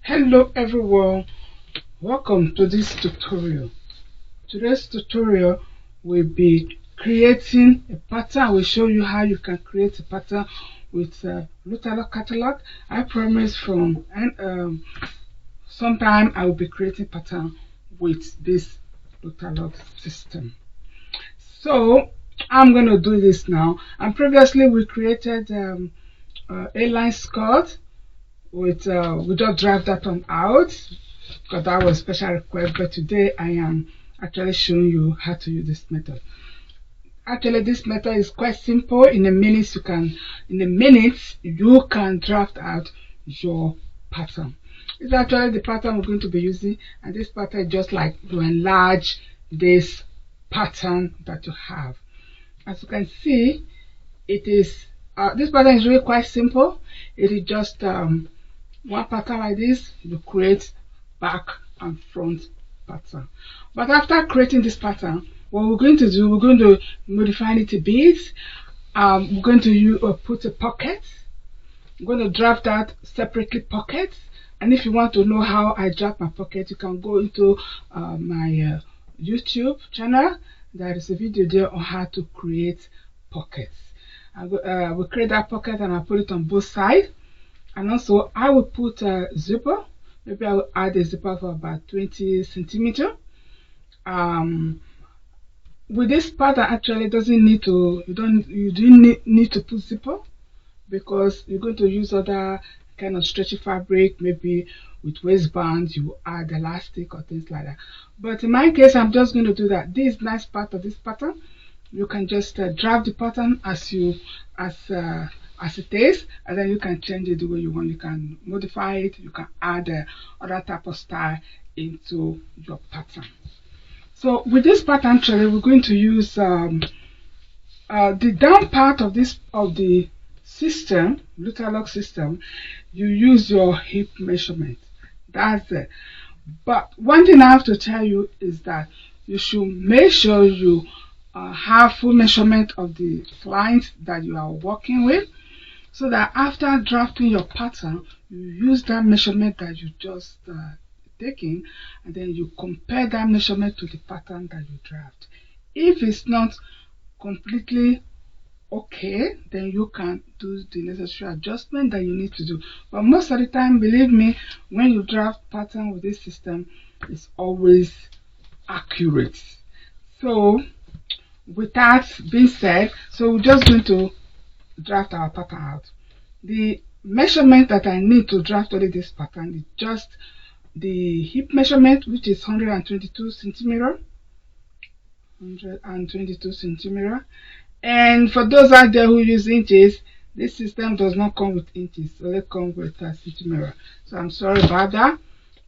Hello everyone, welcome to this tutorial. Today's tutorial will be creating a pattern. I will show you how you can create a pattern with Lootalog catalog. I promise from sometime I will be creating pattern with this Lootalog system. So I'm going to do this now. And previously we created A-line skirt with we just drive that one out because that was special request, but today I am actually showing you how to use this method. Actually this method is quite simple. In a minute you can draft out your pattern. It's actually the pattern we're going to be using, and this pattern is just like to enlarge this pattern that you have. As you can see, it is this pattern is really quite simple. It is just one pattern like this. You create back and front pattern. But after creating this pattern, what we're going to do, we're going to modify it a bit. We're going to put a pocket. I'm going to draft that separately pockets. And if you want to know how I draft my pocket, you can go into my YouTube channel. There is a video there on how to create pockets. I will create that pocket and I'll put it on both sides. And also I will put a zipper. Maybe I will add a zipper for about 20 centimeters. With this pattern, actually doesn't need to, you don't need to put zipper, because you're going to use other kind of stretchy fabric. Maybe with waistbands you add elastic or things like that. But in my case, I'm just going to do that. This nice part of this pattern, you can just draft the pattern as it is, and then you can change it the way you want. You can modify it, you can add other type of style into your pattern. So with this pattern, actually we're going to use the down part of the system, Lootalog system. You use your hip measurement. That's it. But one thing I have to tell you is that you should make sure you have full measurement of the client that you are working with, so that after drafting your pattern, you use that measurement that you just taken, and then you compare that measurement to the pattern that you draft. If it's not completely okay, then you can do the necessary adjustment that you need to do. But most of the time, believe me, when you draft pattern with this system, it's always accurate. So with that being said, so we're just going to draft our pattern out. The measurement that I need to draft only this pattern is just the hip measurement, which is 122 centimeter. 122 centimeter. And for those out there who use inches, this system does not come with inches, so it comes with a centimeter. So I'm sorry about that.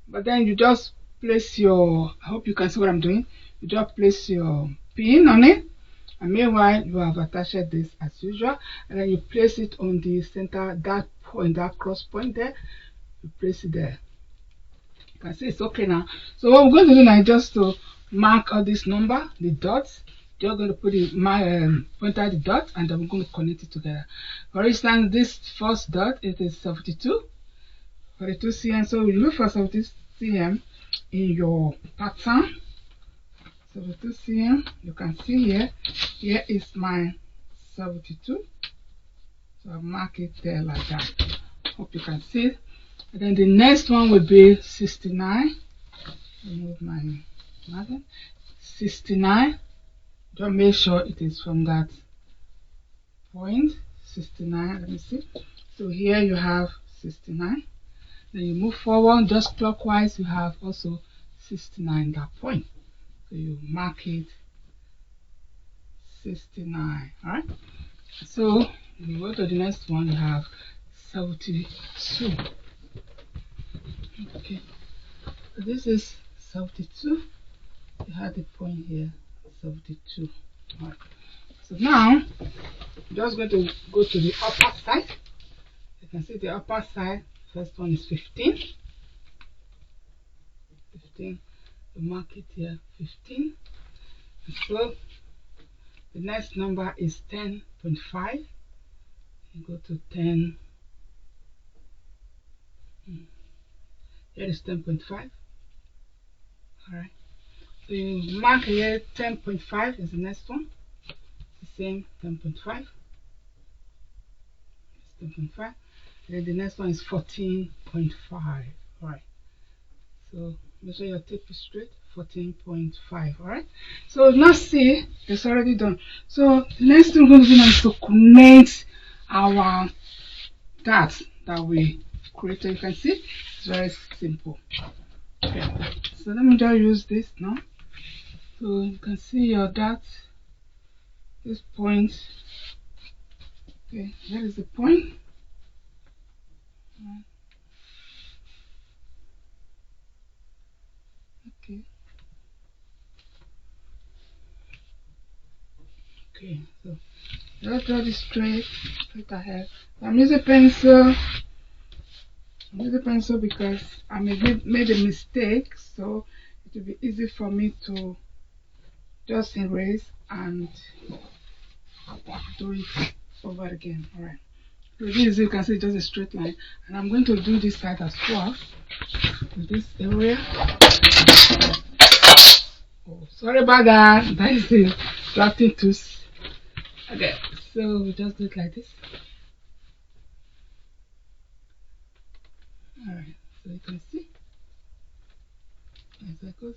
But then you just place your, I hope you can see what I'm doing. You just place your pin on it, and meanwhile you have attached this as usual, and then you place it on the center, that point, that cross point there. You place it there. You can see it's okay now. So what we're going to do now is just to mark all this number, the dots. You're going to put my pointer at the dot, and then we're going to connect it together. For instance, this first dot, it is 72 cm. So you look for 72 cm in your pattern. 72 cm. You can see here. Here is my 72. So I'll mark it there like that. Hope you can see it. And then the next one will be 69. Remove my marker. 69. Just make sure it is from that point. 69. Let me see. So here you have 69. Then you move forward just clockwise. You have also 69, that point. So you mark it 69. All right. So you go to the next one. You have 72. Okay. So this is 72. You have the point here. 72. Right. So now I'm just going to go to the upper side. You can see the upper side. First one is 15. 15. You mark it here 15. So the next number is 10.5. You go to 10. Here is 10.5. Alright. So you mark here 10.5 is the next one. The same 10.5. 10.5. Then the next one is 14.5. Alright. So make sure your tape is straight. 14.5. Alright. So now see, it's already done. So the next thing we're going to do now is to connect our dots that we created. You can see it's very simple. Okay. So let me just use this now. So you can see your dots. This point. Okay, that is the point. Okay. Okay, so just draw this straight ahead. I'm using pencil. I'm using pencil because I made a mistake, so it will be easy for me to just erase and do it over again. Alright. So this, you can see, just a straight line, and I'm going to do this side as well. With this area. Oh, sorry about that. That is the drafting tools. Okay, so we just do it like this. Alright, so you can see as that goes.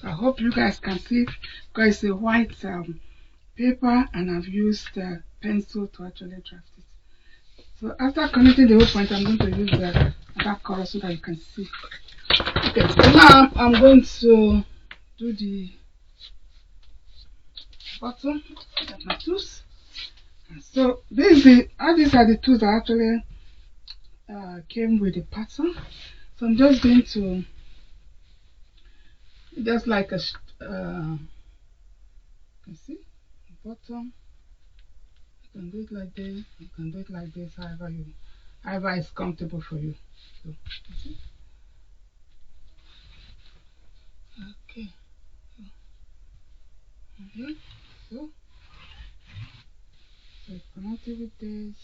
I hope you guys can see it because it's a white paper and I've used pencil to actually draft it. So after connecting the whole point, I'm going to use the other color so that you can see. Okay, so now I'm going to do the bottom of my tools. So these are the tools that actually came with the pattern. So I'm just going to just like a you see bottom. You can do it like this. You can do it like this. However is comfortable for you. So you see. Okay. So connect it with this.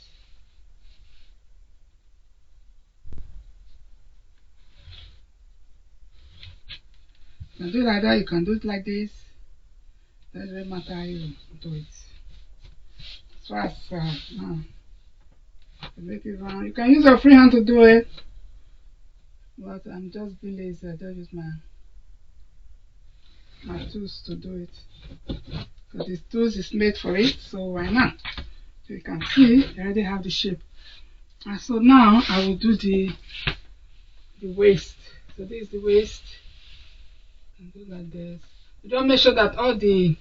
You can do it like that. You can do it like this. Doesn't matter how you do it. As far as now, to make it round. You can use your free hand to do it, but I'm just being lazy. I don't use my tools to do it. Because this tools is made for it, so why not? So you can see, I already have the shape. And so now I will do the waist. So this is the waist. And do like this. You don't make sure that all the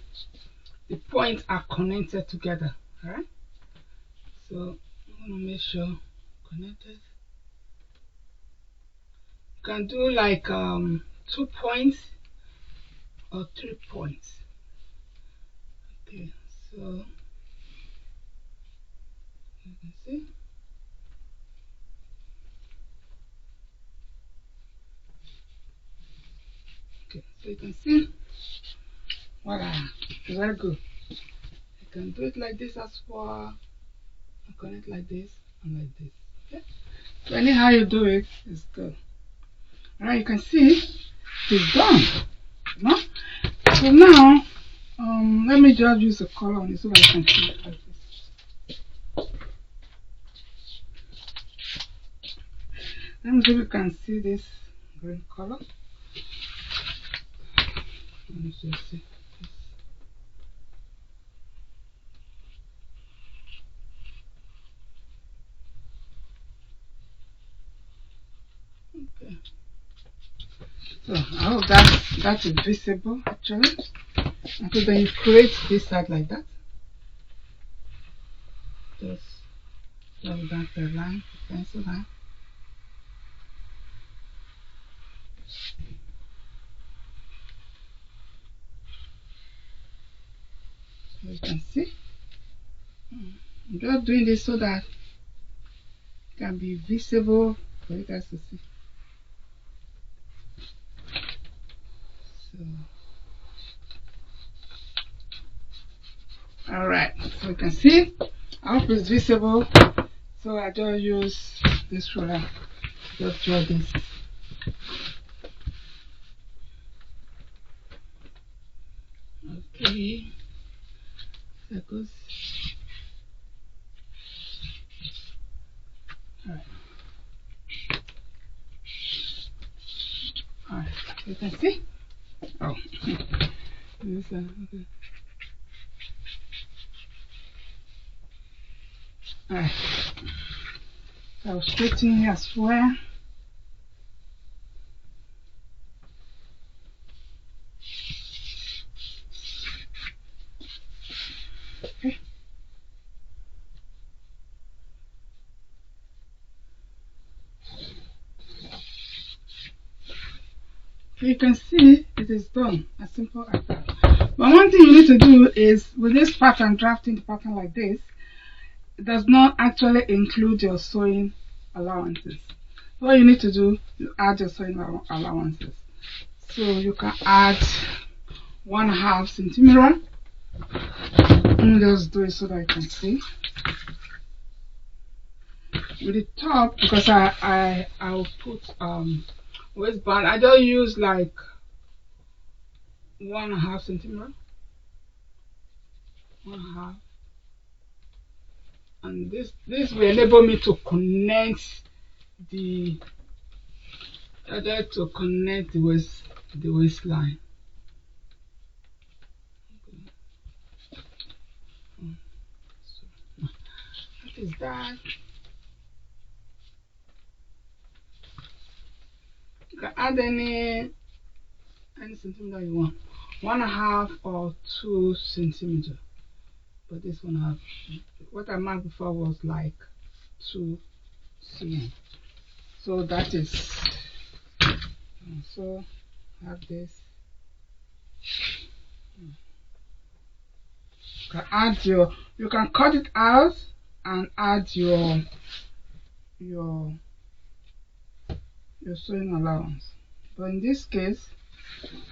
points are connected together. Alright? So I want to make sure connected. You can do like 2 points or 3 points. Okay, so you can see. Okay, so you can see. Voila, very good. You can do it like this as well. And connect like this and like this. Okay. So anyhow you do it, it's good. Alright, you can see it's done. No? So now let me just use a color on it so that you can see it like this. Let me see if you can see this green color. Let me just see. Okay. So I hope that is visible actually. And so then you create this side like that. Just draw down the line, pencil line. So you can see. I'm just doing this so that can be visible for you guys to see. So, alright, so you can see. I hope it's visible. So I just use this ruler. Just draw this. Okay. That goes. Alright. Alright. You can see. Oh. Okay. Alright. So I'll straighten here as well. Okay. So you can see it is done. As simple as that. But one thing you need to do is with this pattern, drafting the pattern like this, it does not actually include your sewing allowances. What you need to do, you add your sewing allowances. So you can add 1/2 centimeter. Let me just do it so that you can see. With the top, because I'll put waistband, I just use like 1/2 centimeter. 1/2. And this will enable me to connect the waistline. What is that? You can add any centimeter you want. 1/2 or 2 centimeter. But this one what I marked before was like 2 cm. So that is so I have this. You can add you can cut it out and add your sewing allowance. But in this case,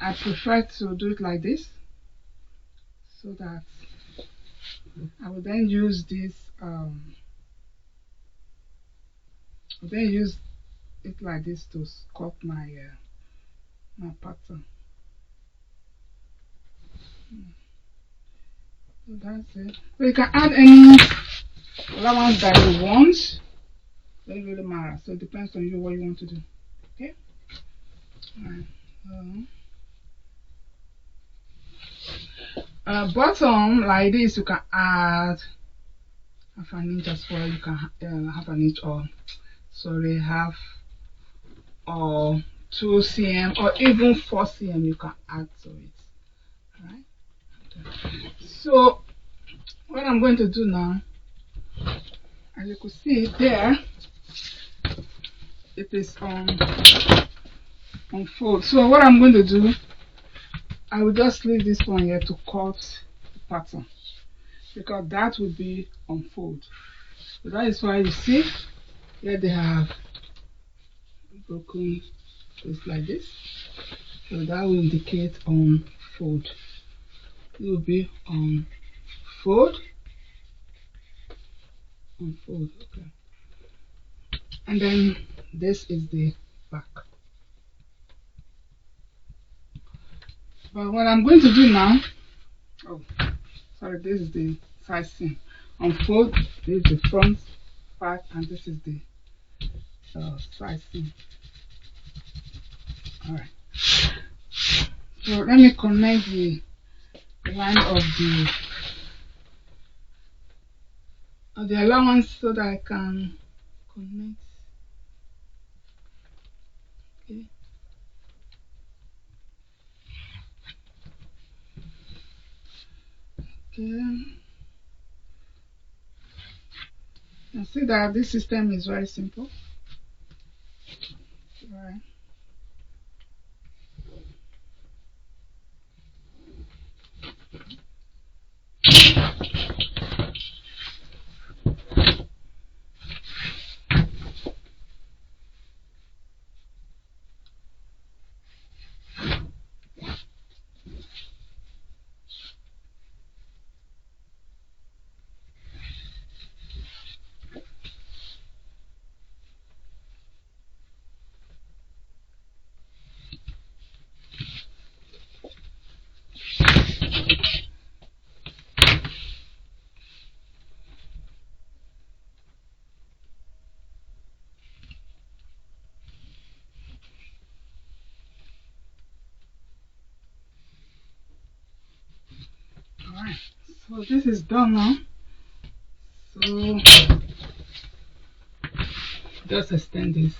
I prefer to do it like this, so that I will then use this. I'll then use it like this to cut my my pattern. So that's it. So you can add any allowance that you want. Doesn't really matter. So it depends on you what you want to do. Okay. Bottom like this, you can add 1/2 inch as well. You can 1/2 inch or sorry, half or 2 cm or even 4 cm. You can add to it. Alright. So what I'm going to do now, as you can see there, it is on fold. So what I'm going to do, I will just leave this one here to cut the pattern, because that will be on fold. So that is why you see here they have broken just like this. So that will indicate on fold. It will be on fold. On fold, okay. And then this is the back. But what I'm going to do now, oh sorry, this is the side seam. On fold, this is the front part, and this is the side seam. Alright. So let me connect the line of the allowance so that I can connect. Okay. Okay. You see that this system is very simple. Right. Alright, so this is done now. So just extend this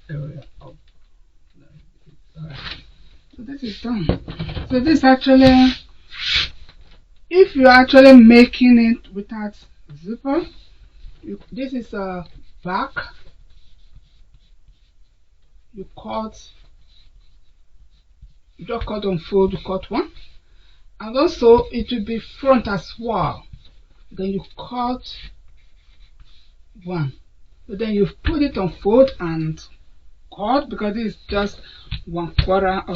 area up. Alright, so this is done. So this actually, if you're actually making it without zipper, this is a back. You just cut on fold, you cut one, and also it will be front as well. Then you cut one, but then you put it on fold and cut, because this is just 1/4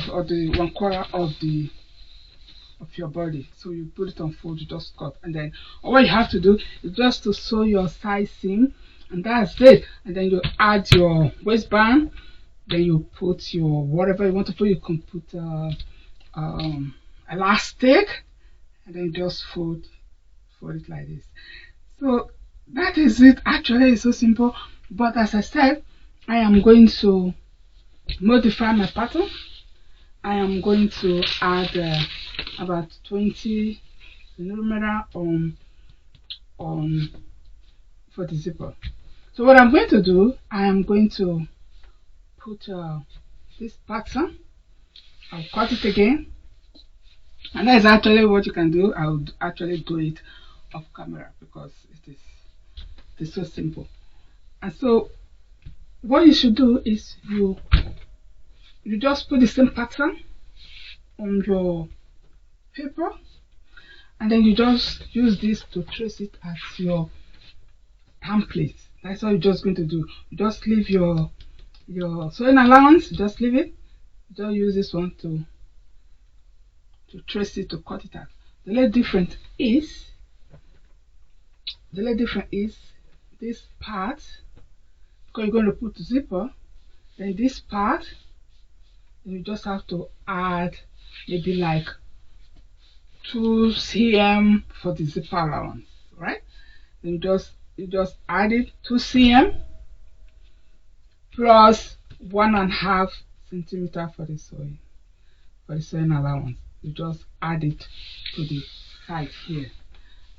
of your body. So you put it on fold, you just cut, and then all you have to do is just to sew your side seam, and that's it. And then you add your waistband, then you put your whatever you want to put. You can put elastic, and then just fold it like this. So that is it. Actually, it's so simple, but as I said, I am going to modify my pattern. I am going to add about 20 millimeter on for the zipper. So what I'm going to do, I am going to put this pattern. I'll cut it again, and that's actually what you can do. I would actually do it off camera because it is so simple. And so what you should do is you just put the same pattern on your paper, and then you just use this to trace it as your template. That's what you're just going to do. You just leave your sewing allowance, just leave it. Just use this one to trace it, to cut it out. The little difference is this part, because you're going to put zipper, then this part, you just have to add maybe like 2 cm for the zipper allowance, right? Then you just add it 2 cm plus 1.5 centimeter for the sewing allowance. You just add it to the side here,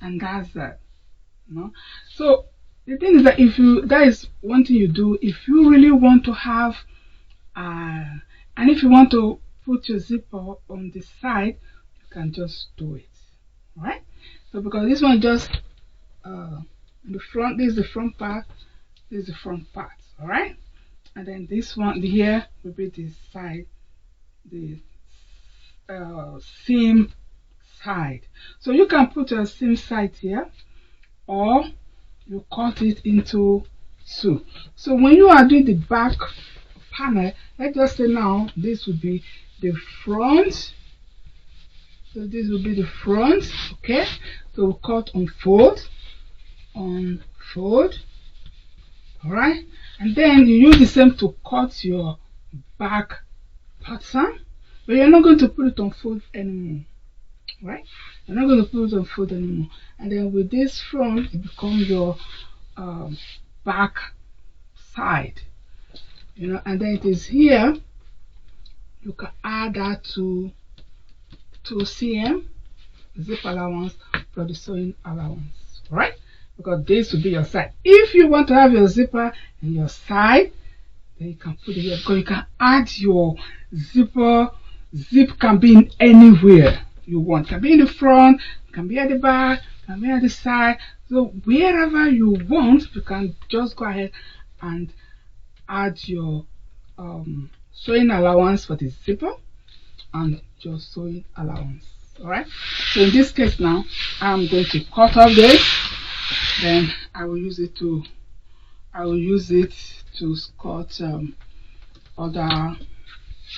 and that's that. So the thing is that that is one thing you do if you really want to have and if you want to put your zipper on the side, you can just do it, right? So because this one just the front, this is the front part, this is the front part, all right? And then this one here will be the side, the seam side. So you can put your seam side here, or you cut it into 2. So when you are doing the back panel, let's just say now this would be the front. So this will be the front, okay? So we'll cut on fold, alright? And then you use the same to cut your back pattern, but you're not going to put it on fold anymore, right? You're not going to put it on fold anymore. And then with this front, it becomes your back side, and then it is here. You can add that to 2 cm zip allowance for the sewing allowance, right? Because this will be your side. If you want to have your zipper in your side, then you can put it here, because you can add your zipper. Zip can be in anywhere you want. It can be in the front, it can be at the back, it can be at the side. So wherever you want, you can just go ahead and add your sewing allowance for the zipper and your sewing allowance. Alright, so in this case now, I'm going to cut off this, then I will use it to cut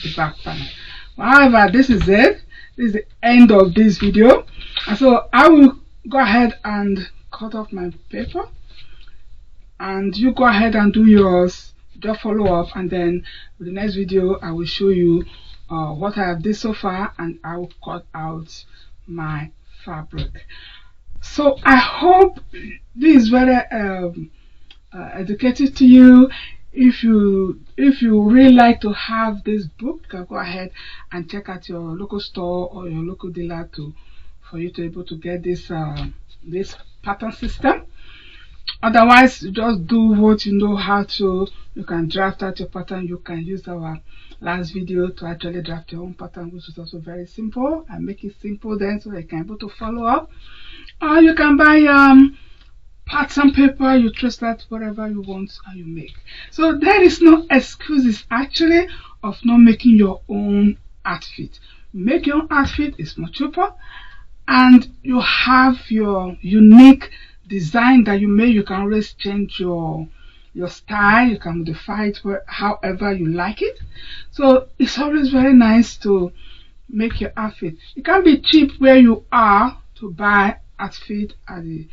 the back panel. However, this is it. This is the end of this video, and so I will go ahead and cut off my paper, and you go ahead and do yours. Just follow up, and then with the next video I will show you what I have did so far, and I will cut out my fabric. So I hope this is very educative to you. If you really like to have this book, you can go ahead and check out your local store or your local dealer to for you to be able to get this this pattern system. Otherwise, you just do what you know how to. You can draft out your pattern. You can use our last video to actually draft your own pattern, which is also very simple, and make it simple then so you can be able to follow up. Or you can buy pattern paper, you trace that whatever you want and you make. So there is no excuses actually of not making your own outfit. Make your own outfit, is much cheaper, and you have your unique design that you make. You can always change your style, you can modify it however you like it. So it's always very nice to make your outfit. It can be cheap where you are to buy outfit at the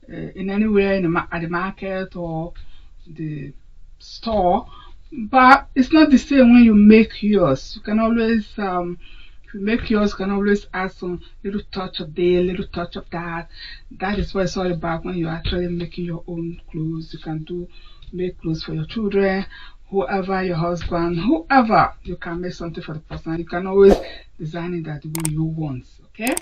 in anywhere at the market or the store, but it's not the same when you make yours. You can always if you make yours, you can always add some little touch of this, little touch of that. That is what it's all about when you're actually making your own clothes. You can make clothes for your children, whoever, your husband, whoever. You can make something for the person. You can always design it that the way you want. Okay,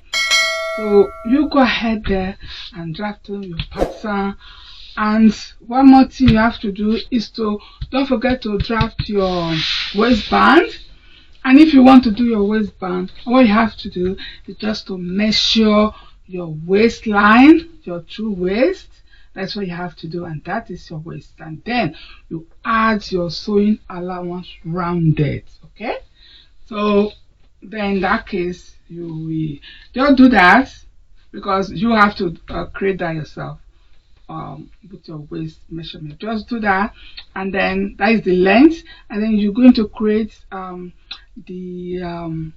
so you go ahead there and draft your pattern. And one more thing you have to do is to don't forget to draft your waistband. And if you want to do your waistband, all you have to do is just to measure your waistline, your true waist. That's what you have to do, and that is your waist. And then you add your sewing allowance rounded. Okay, so then in that case you will just do that, because you have to create that yourself with your waist measurement. Just do that, and then that is the length, and then you're going to create the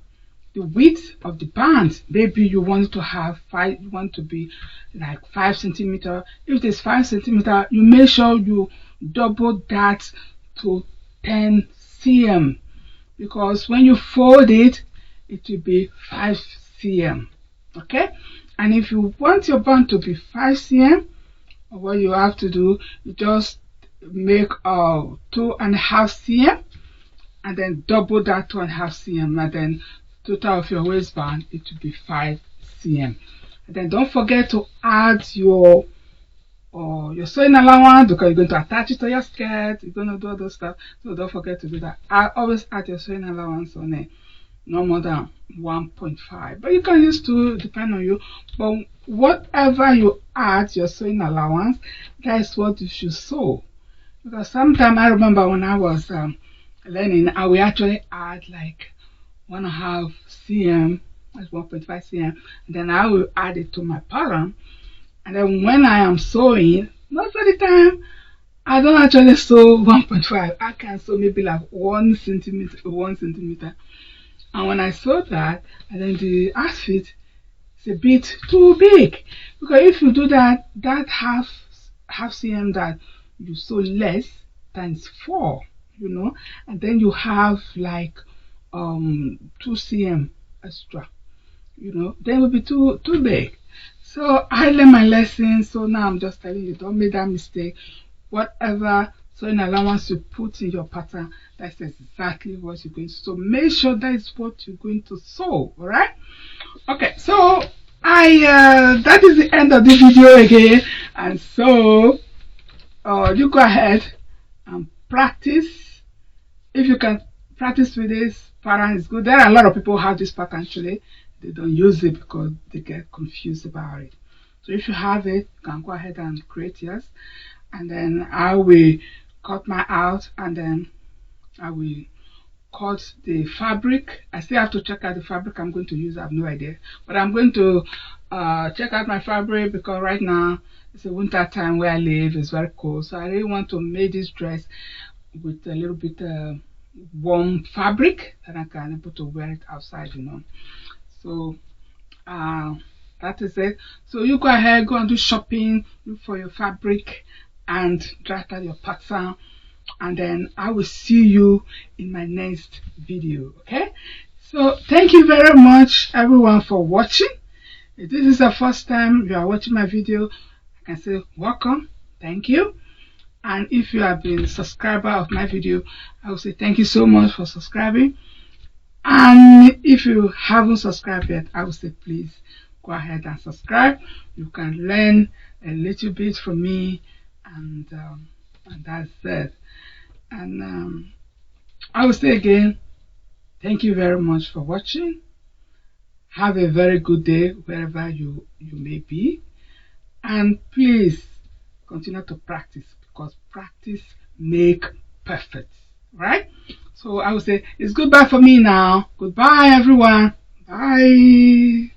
width of the band. Maybe you want to have you want to be like 5 centimeters. If it is 5 centimeters, you make sure you double that to 10 cm, because when you fold it, it will be 5 cm. Okay, and if you want your band to be 5 cm, what you have to do, you just make 2.5 cm, and then double that 2.5 cm, and then total of your waistband, it will be 5 cm. And then don't forget to add your sewing allowance, because you're going to attach it to your skirt. You're going to do all those stuff, so don't forget to do that. I always add your sewing allowance on it, no more than 1.5, but you can use 2, depend on you. But whatever you add your sewing allowance, that is what you should sew. Because sometimes I remember when I was learning, I will actually add like 1.5 cm, that's 1.5 cm, and then I will add it to my pattern. And then when I am sewing, most of the time I don't actually sew 1.5. I can sew maybe like 1 centimeter. And when I sew that, and then the outfit is a bit too big, because if you do that, that half cm that you sew less times 4, you know, and then you have like 2 cm extra, you know, then it will be too big. So I learned my lesson, so now I'm just telling you, don't make that mistake. Whatever sewing allowance you put in your pattern, that's exactly what you're going to sew. Make sure that is what you're going to sew. All right, okay, so that is the end of the video again. And so you go ahead and practice. If you can practice with this pattern, is good. There are a lot of people who have this pattern actually, they don't use it because they get confused about it. So if you have it, you can go ahead and create yours, and then I will cut my out, and then I will cut the fabric. I still have to check out the fabric I'm going to use. I have no idea, but I'm going to check out my fabric, because right now it's a winter time where I live. It's very cold, so I really want to make this dress with a little bit warm fabric that I can able to wear it outside, you know. So that is it. So you go ahead, go and do shopping, look for your fabric, and draft out your pattern, and then I will see you in my next video. Okay, so thank you very much everyone for watching. If this is the first time you are watching my video, I can say welcome, thank you. And if you have been a subscriber of my video, I will say thank you so much for subscribing. And if you haven't subscribed yet, I will say please go ahead and subscribe. You can learn a little bit from me, and that's it. And I will say again, thank you very much for watching. Have a very good day wherever you may be, and please continue to practice, because practice make perfect, right? So I will say it's goodbye for me now. Goodbye everyone. Bye.